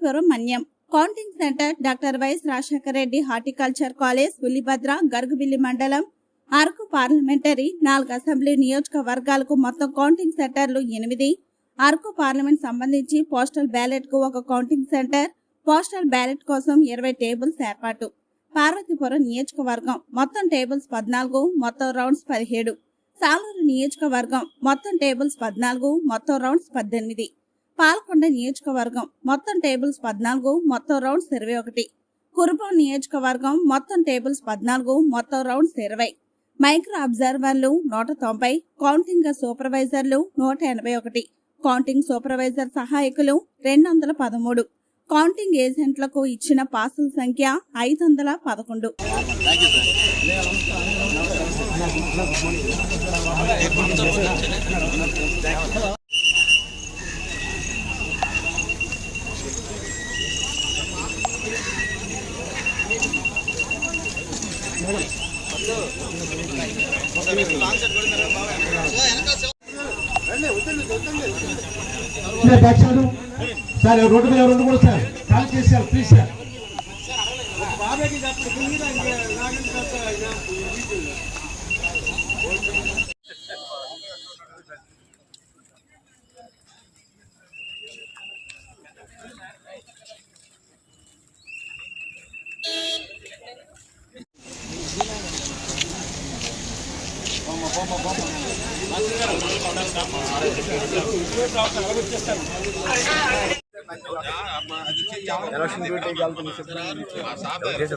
Parvathipuram Manyam counting centre doctor YS Rajasekhara Reddy horticulture college Pulibhadra Garugubilli మండలం Araku parliamentary 4 assembly నియోజకవర్గాలకు మొత్తం కౌంటింగ్ సెంటర్లు 8. అరకు పార్లమెంట్ సంబంధించి పోస్టల్ బ్యాలెట్ కు ఒక కౌంటింగ్ సెంటర్, పోస్టల్ బ్యాలెట్ కోసం 20 టేబుల్స్ ఏర్పాటు. పార్వతీపురం నియోజకవర్గం మొత్తం టేబుల్స్ 14, మొత్తం రౌండ్స్ 17. సాలూరు నియోజకవర్గం మొత్తం టేబుల్స్ 14, మొత్తం రౌండ్స్ 18. పాల్కొండ నియోజకవర్గం మొత్తం టేబుల్స్ 14, మొత్తం రౌండ్స్ 21. కురుపాం నియోజకవర్గం మొత్తం టేబుల్స్ 14, మొత్తం రౌండ్స్ 20. మైక్రో అబ్జర్వర్లు 190, కౌంటింగ్ సూపర్వైజర్లు 181, కౌంటింగ్ సూపర్వైజర్ సహాయకులు 213, కౌంటింగ్ ఏజెంట్లకు ఇచ్చిన పాసుల సంఖ్య 511. సార్ రోడ్డు మీద ఎవరు కూడా సార్ కాల్ చేశారు ప్లీజ్ సార్.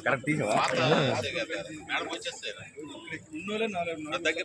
కరెక్ట్